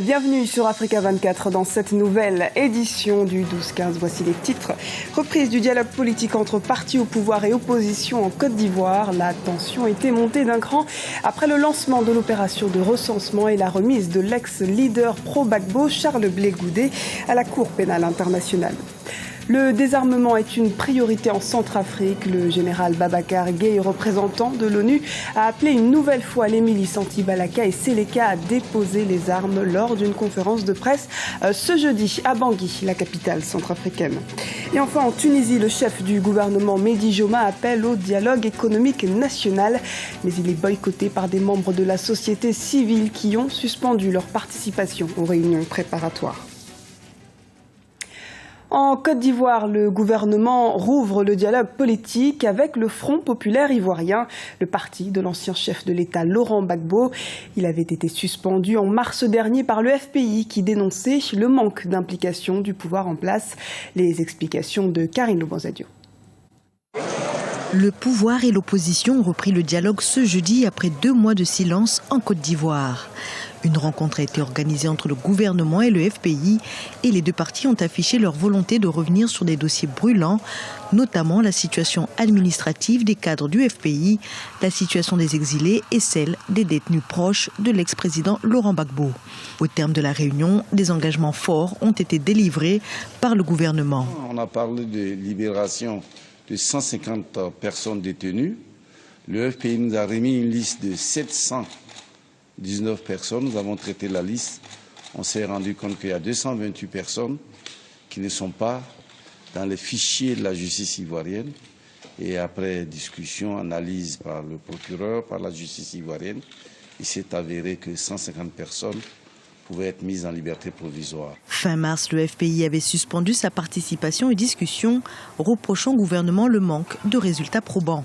Bienvenue sur Africa 24 dans cette nouvelle édition du 12-15. Voici les titres. Reprise du dialogue politique entre partis au pouvoir et opposition en Côte d'Ivoire. La tension était montée d'un cran après le lancement de l'opération de recensement et la remise de l'ex-leader pro-Gbagbo Charles Blé Goudé à la Cour pénale internationale. Le désarmement est une priorité en Centrafrique. Le général Babacar Gaye, représentant de l'ONU, a appelé une nouvelle fois les milices anti-Balaka et Seleka à déposer les armes lors d'une conférence de presse ce jeudi à Bangui, la capitale centrafricaine. Et enfin, en Tunisie, le chef du gouvernement Mehdi Joma appelle au dialogue économique national, mais il est boycotté par des membres de la société civile qui ont suspendu leur participation aux réunions préparatoires. En Côte d'Ivoire, le gouvernement rouvre le dialogue politique avec le Front populaire ivoirien, le parti de l'ancien chef de l'État Laurent Gbagbo. Il avait été suspendu en mars dernier par le FPI qui dénonçait le manque d'implication du pouvoir en place. Les explications de Karine Lobanzadio. Le pouvoir et l'opposition ont repris le dialogue ce jeudi après 2 mois de silence en Côte d'Ivoire. Une rencontre a été organisée entre le gouvernement et le FPI et les 2 partis ont affiché leur volonté de revenir sur des dossiers brûlants, notamment la situation administrative des cadres du FPI, la situation des exilés et celle des détenus proches de l'ex-président Laurent Gbagbo. Au terme de la réunion, des engagements forts ont été délivrés par le gouvernement. On a parlé de libération de 150 personnes détenues. Le FPI nous a remis une liste de 719 personnes. Nous avons traité la liste. On s'est rendu compte qu'il y a 228 personnes qui ne sont pas dans les fichiers de la justice ivoirienne. Et après discussion, analyse par le procureur, par la justice ivoirienne, il s'est avéré que 150 personnes pouvaient être mises en liberté provisoire. Fin mars, le FPI avait suspendu sa participation aux discussions, reprochant au gouvernement le manque de résultats probants.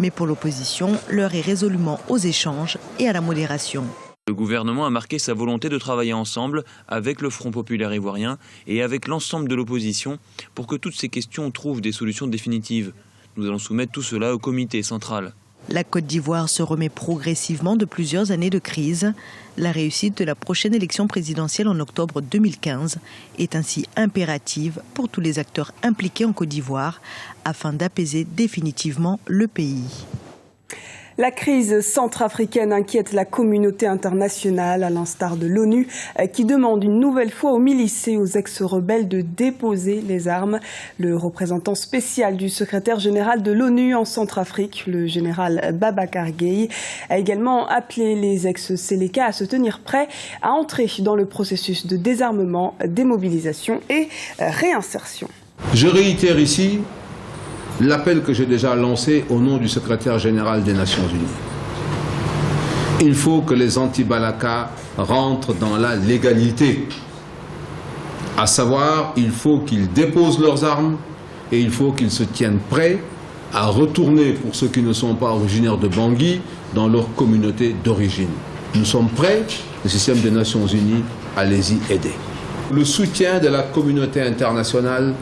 Mais pour l'opposition, l'heure est résolument aux échanges et à la modération. Le gouvernement a marqué sa volonté de travailler ensemble avec le Front populaire ivoirien et avec l'ensemble de l'opposition pour que toutes ces questions trouvent des solutions définitives. Nous allons soumettre tout cela au comité central. La Côte d'Ivoire se remet progressivement de plusieurs années de crise. La réussite de la prochaine élection présidentielle en octobre 2015 est ainsi impérative pour tous les acteurs impliqués en Côte d'Ivoire afin d'apaiser définitivement le pays. La crise centrafricaine inquiète la communauté internationale, à l'instar de l'ONU, qui demande une nouvelle fois aux milices et aux ex-rebelles de déposer les armes. Le représentant spécial du secrétaire général de l'ONU en Centrafrique, le général Babacar Gaye, a également appelé les ex-Seleka à se tenir prêts à entrer dans le processus de désarmement, démobilisation et réinsertion. Je réitère ici l'appel que j'ai déjà lancé au nom du secrétaire général des Nations Unies. Il faut que les anti-Balaka rentrent dans la légalité. À savoir, il faut qu'ils déposent leurs armes et il faut qu'ils se tiennent prêts à retourner, pour ceux qui ne sont pas originaires de Bangui, dans leur communauté d'origine. Nous sommes prêts, le système des Nations Unies, à les y aider. Le soutien de la communauté internationale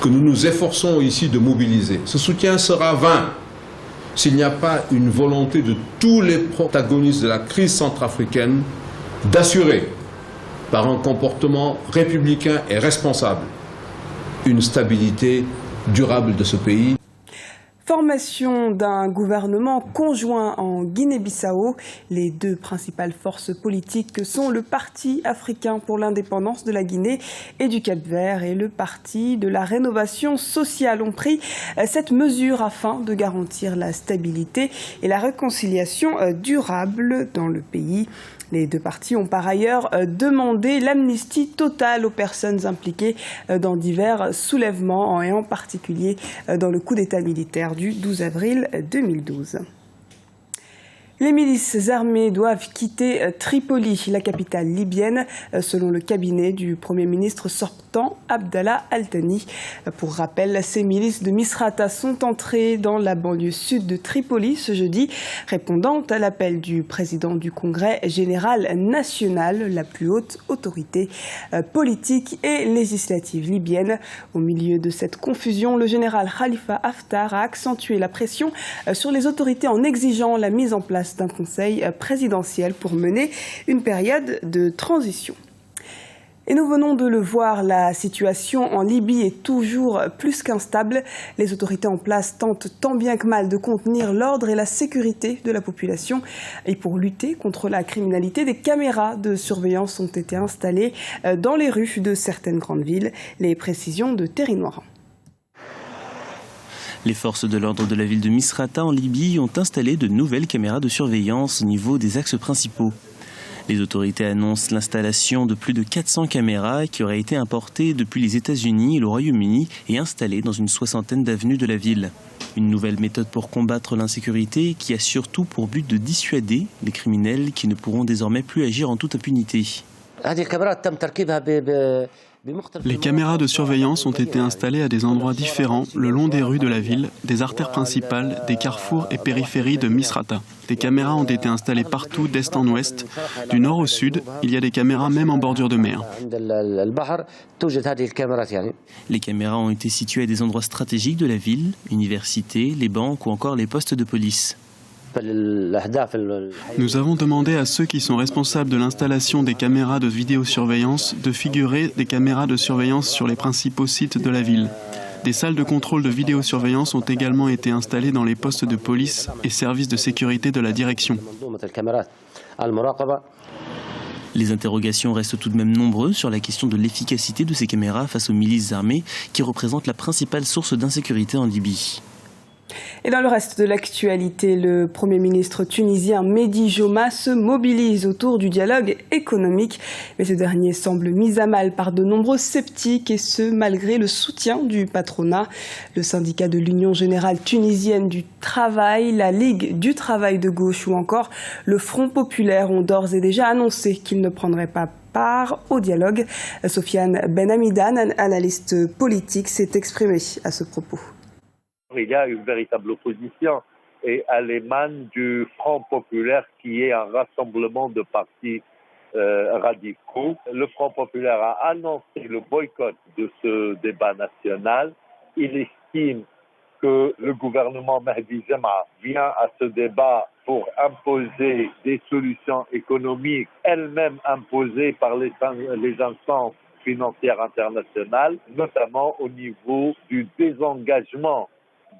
que nous nous efforçons ici de mobiliser. Ce soutien sera vain s'il n'y a pas une volonté de tous les protagonistes de la crise centrafricaine d'assurer, par un comportement républicain et responsable, une stabilité durable de ce pays. Formation d'un gouvernement conjoint en Guinée-Bissau. Les 2 principales forces politiques sont le Parti africain pour l'indépendance de la Guinée et du Cap-Vert et le Parti de la rénovation sociale ont pris cette mesure afin de garantir la stabilité et la réconciliation durable dans le pays. Les 2 partis ont par ailleurs demandé l'amnistie totale aux personnes impliquées dans divers soulèvements et en particulier dans le coup d'État militaire du 12 avril 2012. Les milices armées doivent quitter Tripoli, la capitale libyenne, selon le cabinet du Premier ministre sortant Abdallah Al-Thani. Pour rappel, ces milices de Misrata sont entrées dans la banlieue sud de Tripoli ce jeudi, répondant à l'appel du président du Congrès général national, la plus haute autorité politique et législative libyenne. Au milieu de cette confusion, le général Khalifa Haftar a accentué la pression sur les autorités en exigeant la mise en place place d'un conseil présidentiel pour mener une période de transition. Et nous venons de le voir, la situation en Libye est toujours plus qu'instable. Les autorités en place tentent tant bien que mal de contenir l'ordre et la sécurité de la population. Et pour lutter contre la criminalité, des caméras de surveillance ont été installées dans les rues de certaines grandes villes. Les précisions de Terry Noirin. Les forces de l'ordre de la ville de Misrata en Libye ont installé de nouvelles caméras de surveillance au niveau des axes principaux. Les autorités annoncent l'installation de plus de 400 caméras qui auraient été importées depuis les États-Unis et le Royaume-Uni et installées dans une 60aine d'avenues de la ville. Une nouvelle méthode pour combattre l'insécurité qui a surtout pour but de dissuader les criminels qui ne pourront désormais plus agir en toute impunité. Les caméras de surveillance ont été installées à des endroits différents le long des rues de la ville, des artères principales, des carrefours et périphéries de Misrata. Des caméras ont été installées partout d'est en ouest, du nord au sud. Il y a des caméras même en bordure de mer. Les caméras ont été situées à des endroits stratégiques de la ville, universités, les banques ou encore les postes de police. Nous avons demandé à ceux qui sont responsables de l'installation des caméras de vidéosurveillance de figurer des caméras de surveillance sur les principaux sites de la ville. Des salles de contrôle de vidéosurveillance ont également été installées dans les postes de police et services de sécurité de la direction. Les interrogations restent tout de même nombreuses sur la question de l'efficacité de ces caméras face aux milices armées qui représentent la principale source d'insécurité en Libye. Et dans le reste de l'actualité, le Premier ministre tunisien Mehdi Joma se mobilise autour du dialogue économique. Mais ce dernier semble mis à mal par de nombreux sceptiques et ce, malgré le soutien du patronat. Le syndicat de l'Union générale tunisienne du travail, la Ligue du travail de gauche ou encore le Front populaire ont d'ores et déjà annoncé qu'ils ne prendraient pas part au dialogue. Sofiane Benhamidan, analyste politique, s'est exprimé à ce propos. Il y a une véritable opposition et elle émane du Front populaire qui est un rassemblement de partis radicaux. Le Front populaire a annoncé le boycott de ce débat national. Il estime que le gouvernement Mehdi Joma vient à ce débat pour imposer des solutions économiques, elles-mêmes imposées par les instances financières internationales, notamment au niveau du désengagement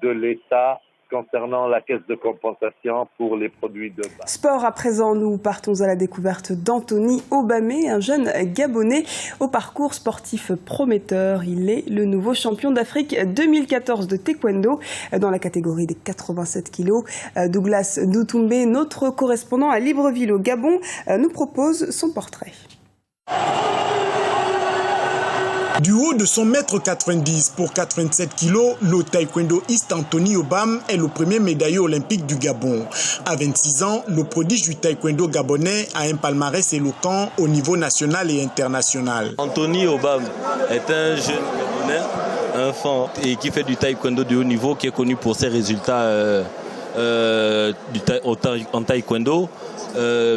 de l'État concernant la caisse de compensation pour les produits de base. Sport à présent, nous partons à la découverte d'Anthony Obamé, un jeune Gabonais au parcours sportif prometteur. Il est le nouveau champion d'Afrique 2014 de taekwondo dans la catégorie des 87 kilos. Douglas Doutoumbe, notre correspondant à Libreville au Gabon, nous propose son portrait. Du haut de son mètre 90 pour 87 kilos, le taekwondoïste Anthony Obam est le premier médaillé olympique du Gabon. À 26 ans, le prodige du taekwondo gabonais a un palmarès éloquent au niveau national et international. Anthony Obam est un jeune Gabonais, enfant, et qui fait du taekwondo de haut niveau, qui est connu pour ses résultats en taekwondo.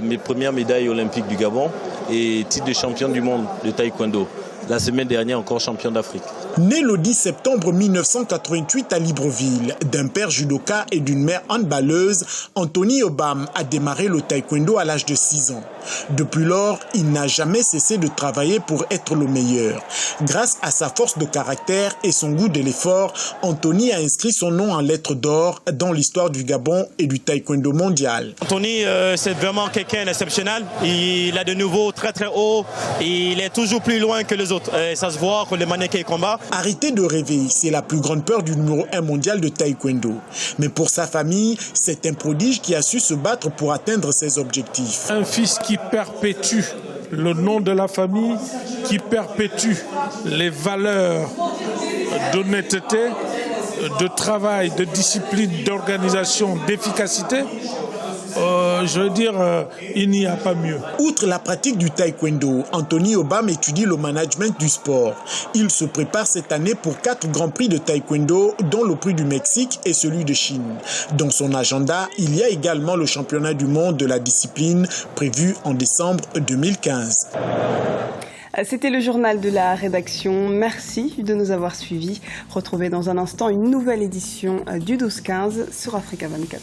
Mes premières médailles olympiques du Gabon et titre de champion du monde de taekwondo. La semaine dernière, encore champion d'Afrique. Né le 10 septembre 1988 à Libreville, d'un père judoka et d'une mère handballeuse, Anthony Obam a démarré le taekwondo à l'âge de 6 ans. Depuis lors, il n'a jamais cessé de travailler pour être le meilleur. Grâce à sa force de caractère et son goût de l'effort, Anthony a inscrit son nom en lettres d'or dans l'histoire du Gabon et du taekwondo mondial. Anthony, c'est vraiment quelqu'un d'exceptionnel. Il a de nouveau très très haut et il est toujours plus loin que les autres. Et ça se voit que les mannequins combattent. Arrêter de rêver, c'est la plus grande peur du numéro 1 mondial de taekwondo. Mais pour sa famille, c'est un prodige qui a su se battre pour atteindre ses objectifs. Un fils qui perpétue le nom de la famille, qui perpétue les valeurs d'honnêteté, de travail, de discipline, d'organisation, d'efficacité. Je veux dire, il n'y a pas mieux. Outre la pratique du taekwondo, Anthony Obam étudie le management du sport. Il se prépare cette année pour 4 grands prix de taekwondo, dont le prix du Mexique et celui de Chine. Dans son agenda, il y a également le championnat du monde de la discipline prévu en décembre 2015. C'était le journal de la rédaction. Merci de nous avoir suivis. Retrouvez dans un instant une nouvelle édition du 12-15 sur Africa 24.